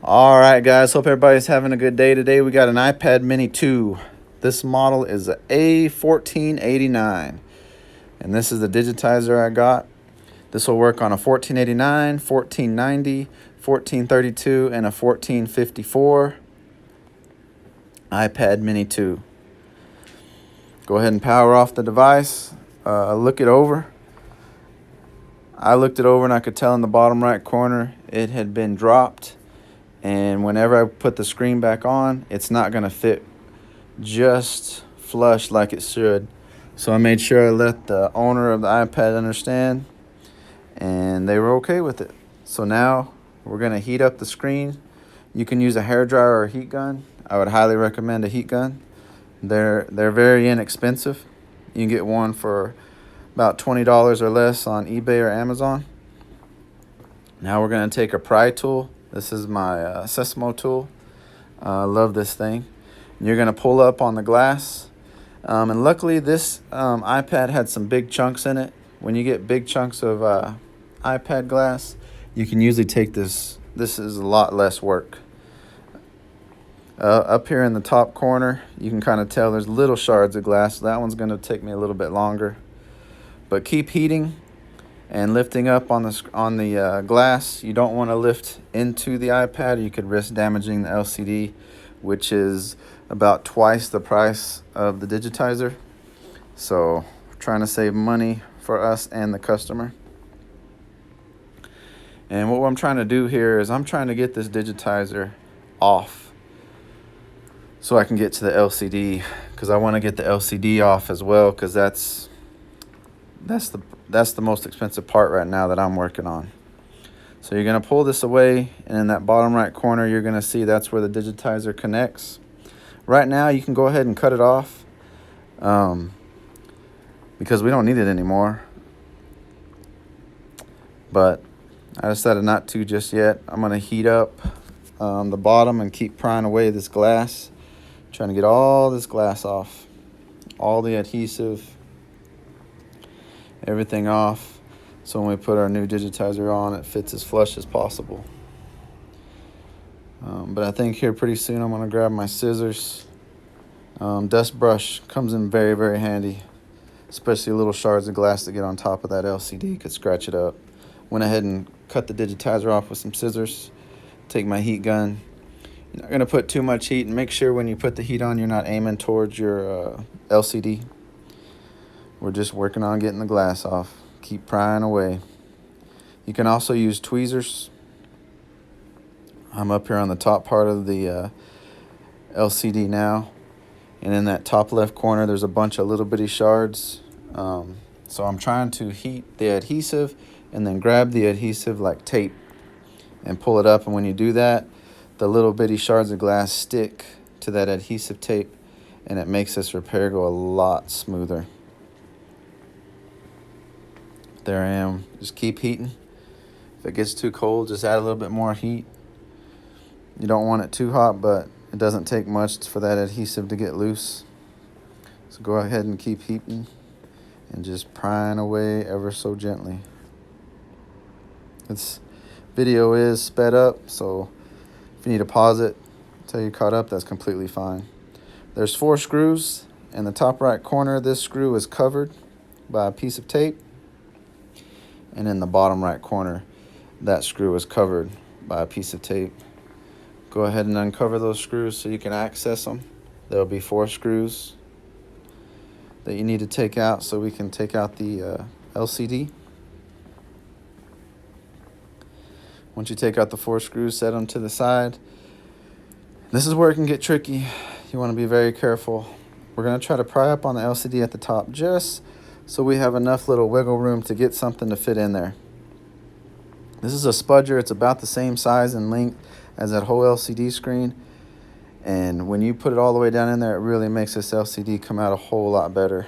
All right, guys. Hope everybody's having a good day today. We got an iPad Mini 2. This model is a A1489, and this is the digitizer I got. This will work on a 1489, 1490, 1432, and a 1454 iPad Mini 2. Go ahead and power off the device. Look it over. I looked it over and I could tell in the bottom right corner it had been dropped. And whenever I put the screen back on, it's not going to fit just flush like it should. So I made sure I let the owner of the iPad understand, and they were okay with it. So now we're going to heat up the screen. You can use a hairdryer or a heat gun. I would highly recommend a heat gun. They're very inexpensive. You can get one for about $20 or less on eBay or Amazon. Now we're going to take a pry tool. This is my Sesamo tool. I love this thing. You're going to pull up on the glass. And luckily this iPad had some big chunks in it. When you get big chunks of iPad glass, you can usually take this. This is a lot less work. Up here in the top corner, you can kind of tell there's little shards of glass. That one's going to take me a little bit longer. But keep heating and lifting up on the glass. You don't want to lift into the iPad. You could risk damaging the LCD, which is about twice the price of the digitizer. So trying to save money for us and the customer. And what I'm trying to do here is I'm trying to get this digitizer off so I can get to the LCD, because I want to get the LCD off as well, because that's the most expensive part right now that I'm working on. So you're going to pull this away, and in that bottom right corner, you're going to see that's where the digitizer connects. Right now, you can go ahead and cut it off because we don't need it anymore. But I decided not to just yet. I'm going to heat up the bottom and keep prying away this glass, trying to get all this glass off, all the adhesive, everything off, so when we put our new digitizer on, it fits as flush as possible. But I think here pretty soon I'm going to grab my scissors. Dust brush comes in very, very handy, especially little shards of glass that get on top of that LCD could scratch it up. Went ahead and cut the digitizer off with some scissors. Take my heat gun. You're not going to put too much heat, and make sure when you put the heat on, you're not aiming towards your LCD. We're just working on getting the glass off. Keep prying away. You can also use tweezers. I'm up here on the top part of the LCD now. And in that top left corner, there's a bunch of little bitty shards. So I'm trying to heat the adhesive and then grab the adhesive like tape and pull it up. And when you do that, the little bitty shards of glass stick to that adhesive tape, and it makes this repair go a lot smoother. There I am. Just keep heating. If it gets too cold, just add a little bit more heat. You don't want it too hot, but it doesn't take much for that adhesive to get loose. So go ahead and keep heating and just prying away ever so gently. This video is sped up, so if you need to pause it until you're caught up, that's completely fine. There's 4 screws. In the top right corner, this screw is covered by a piece of tape. And in the bottom right corner, that screw is covered by a piece of tape. Go ahead and uncover those screws so you can access them. There'll be 4 screws that you need to take out so we can take out the LCD. Once you take out the 4 screws, set them to the side. This is where it can get tricky. You want to be very careful. We're going to try to pry up on the LCD at the top just so we have enough little wiggle room to get something to fit in there. This is a spudger. It's about the same size and length as that whole LCD screen. And when you put it all the way down in there, it really makes this LCD come out a whole lot better.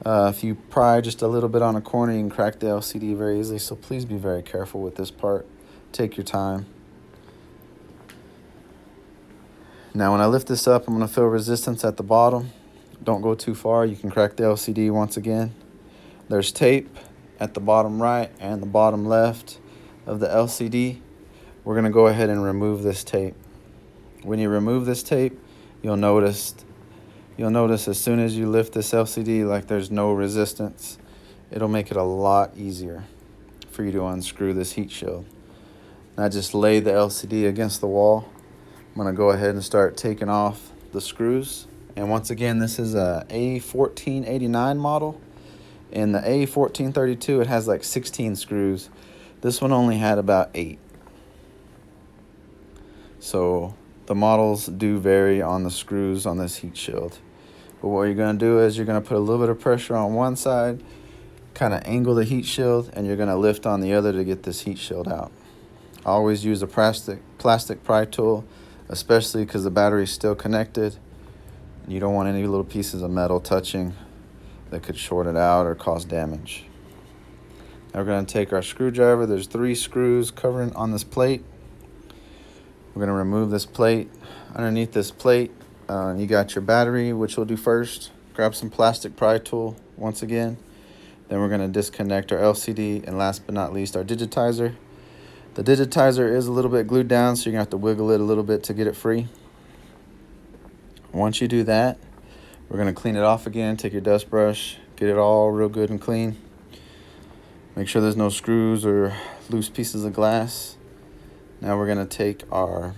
If you pry just a little bit on a corner, you can crack the LCD very easily. So please be very careful with this part. Take your time. Now when I lift this up, I'm going to feel resistance at the bottom. Don't go too far. You can crack the LCD once again. There's tape at the bottom right and the bottom left of the LCD. we're going to go ahead and remove this tape. When you remove this tape, you'll notice as soon as you lift this LCD, like there's no resistance. It'll make it a lot easier for you to unscrew this heat shield. And I just lay the LCD against the wall. I'm going to go ahead and start taking off the screws. And once again, this is a A1489 model. In the A1432, it has like 16 screws. This one only had about 8. So the models do vary on the screws on this heat shield. But what you're going to do is you're going to put a little bit of pressure on one side, kind of angle the heat shield, and you're going to lift on the other to get this heat shield out. I always use a plastic pry tool, especially because the battery's still connected. And you don't want any little pieces of metal touching that could short it out or cause damage. Now we're going to take our screwdriver. There's 3 screws covering on this plate. We're going to remove this plate. Underneath this plate, you got your battery, which we'll do first. Grab some plastic pry tool once again. Then we're going to disconnect our LCD, and last but not least, our digitizer. The digitizer is a little bit glued down, so you're going to have to wiggle it a little bit to get it free. Once you do that, we're going to clean it off again. Take your dust brush, get it all real good and clean. Make sure there's no screws or loose pieces of glass. Now we're going to take our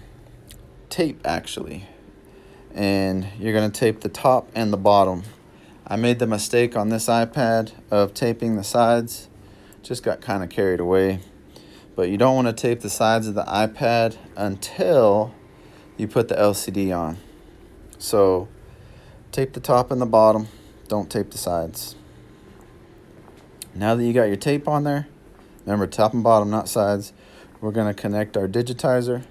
tape, actually, and you're going to tape the top and the bottom. I made the mistake on this iPad of taping the sides. Just got kind of carried away. But you don't want to tape the sides of the iPad until you put the LCD on. So tape the top and the bottom. Don't tape the sides. Now that you got your tape on there, remember top and bottom, not sides, we're going to connect our digitizer.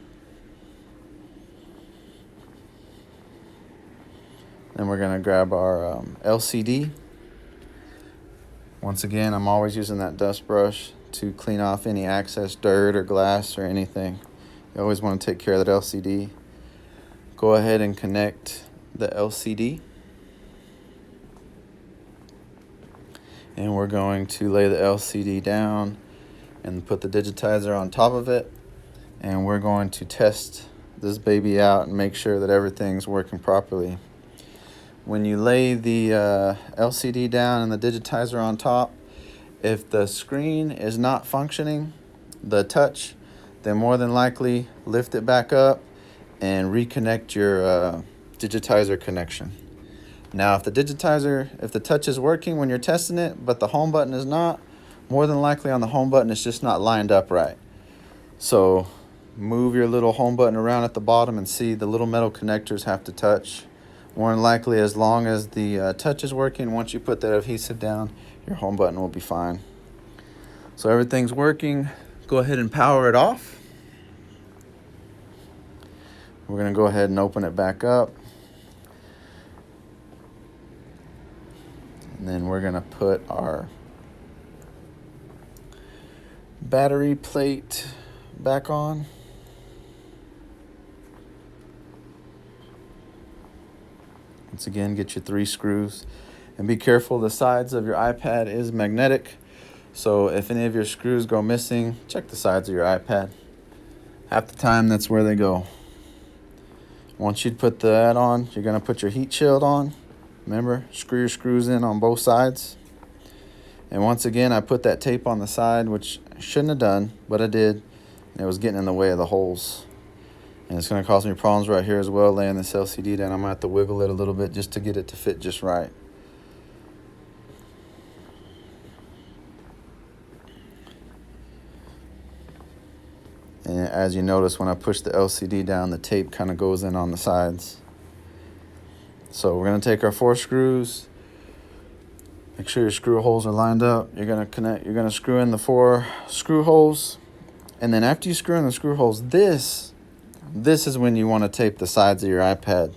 Then we're going to grab our LCD. Once again, I'm always using that dust brush to clean off any excess dirt or glass or anything. You always want to take care of that LCD. Go ahead and connect the LCD. And we're going to lay the LCD down and put the digitizer on top of it. And we're going to test this baby out and make sure that everything's working properly. When you lay the LCD down and the digitizer on top, if the screen is not functioning, the touch, then more than likely lift it back up and reconnect your digitizer connection. Now, if the touch is working when you're testing it, but the home button is not, more than likely on the home button it's just not lined up right. So move your little home button around at the bottom and see the little metal connectors have to touch. More than likely, as long as the touch is working, once you put that adhesive down, your home button will be fine. So everything's working. Go ahead and power it off. We're going to go ahead and open it back up. And then we're going to put our battery plate back on. Once again, get your 3 screws. And be careful, the sides of your iPad is magnetic. So if any of your screws go missing, check the sides of your iPad. Half the time, that's where they go. Once you put that on, you're going to put your heat shield on. Remember, screw your screws in on both sides. And once again, I put that tape on the side, which I shouldn't have done, but I did. It was getting in the way of the holes. And it's going to cause me problems right here as well, laying this LCD down. I'm going to have to wiggle it a little bit just to get it to fit just right. And as you notice, when I push the LCD down, the tape kind of goes in on the sides. So we're going to take our 4 screws. Make sure your screw holes are lined up. You're going to screw in the 4 screw holes. And then after you screw in the screw holes, this is when you want to tape the sides of your iPad.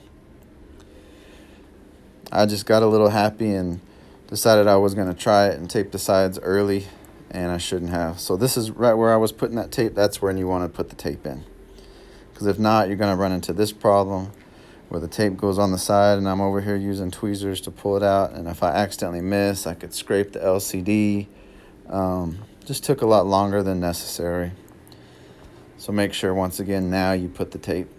I just got a little happy and decided I was going to try it and tape the sides early, and I shouldn't have. So this is right where I was putting that tape. That's when you want to put the tape in. Because if not, you're going to run into this problem where the tape goes on the side and I'm over here using tweezers to pull it out. And if I accidentally miss, I could scrape the LCD. Just took a lot longer than necessary. So make sure, once again, now you put the tape.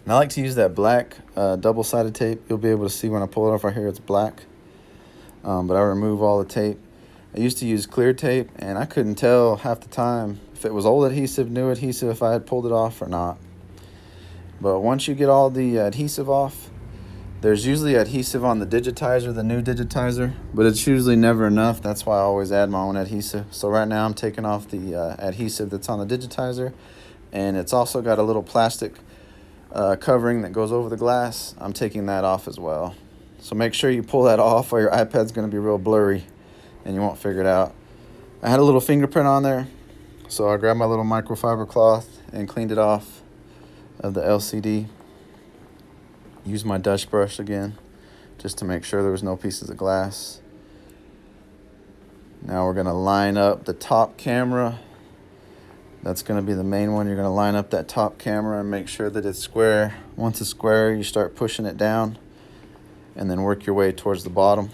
And I like to use that black double-sided tape. You'll be able to see when I pull it off right here, it's black. But I remove all the tape. I used to use clear tape, and I couldn't tell half the time if it was old adhesive, new adhesive, if I had pulled it off or not. But once you get all the adhesive off, there's usually adhesive on the digitizer, the new digitizer, but it's usually never enough. That's why I always add my own adhesive. So right now I'm taking off the adhesive that's on the digitizer, and it's also got a little plastic covering that goes over the glass. I'm taking that off as well. So make sure you pull that off, or your iPad's going to be real blurry and you won't figure it out. I had a little fingerprint on there, so I grabbed my little microfiber cloth and cleaned it off of the LCD. Use my Dutch brush again just to make sure there was no pieces of glass. Now we're going to line up the top camera. That's going to be the main one. You're going to line up that top camera and make sure that it's square. Once it's square, you start pushing it down and then work your way towards the bottom.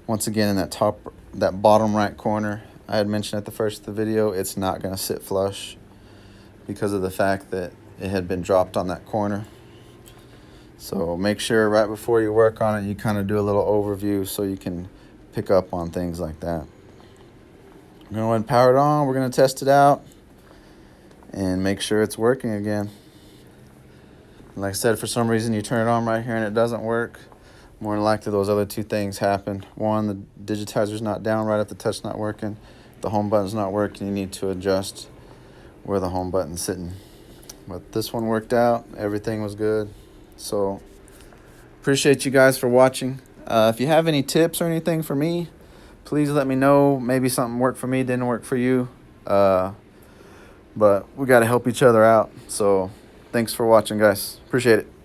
Once again, in that bottom right corner, I had mentioned at the first of the video, it's not going to sit flush because of the fact that it had been dropped on that corner. So make sure right before you work on it, you kind of do a little overview so you can pick up on things like that. I'm going to go ahead and power it on. We're going to test it out and make sure it's working again. Like I said, for some reason you turn it on right here and it doesn't work. More than likely those other two things happen. One, the digitizer's not down right if the touch's not working. The home button's not working. You need to adjust where the home button's sitting. But this one worked out. Everything was good. So appreciate you guys for watching. If you have any tips or anything for me, please let me know. Maybe something worked for me, didn't work for you. But we got to help each other out. So thanks for watching, guys. Appreciate it.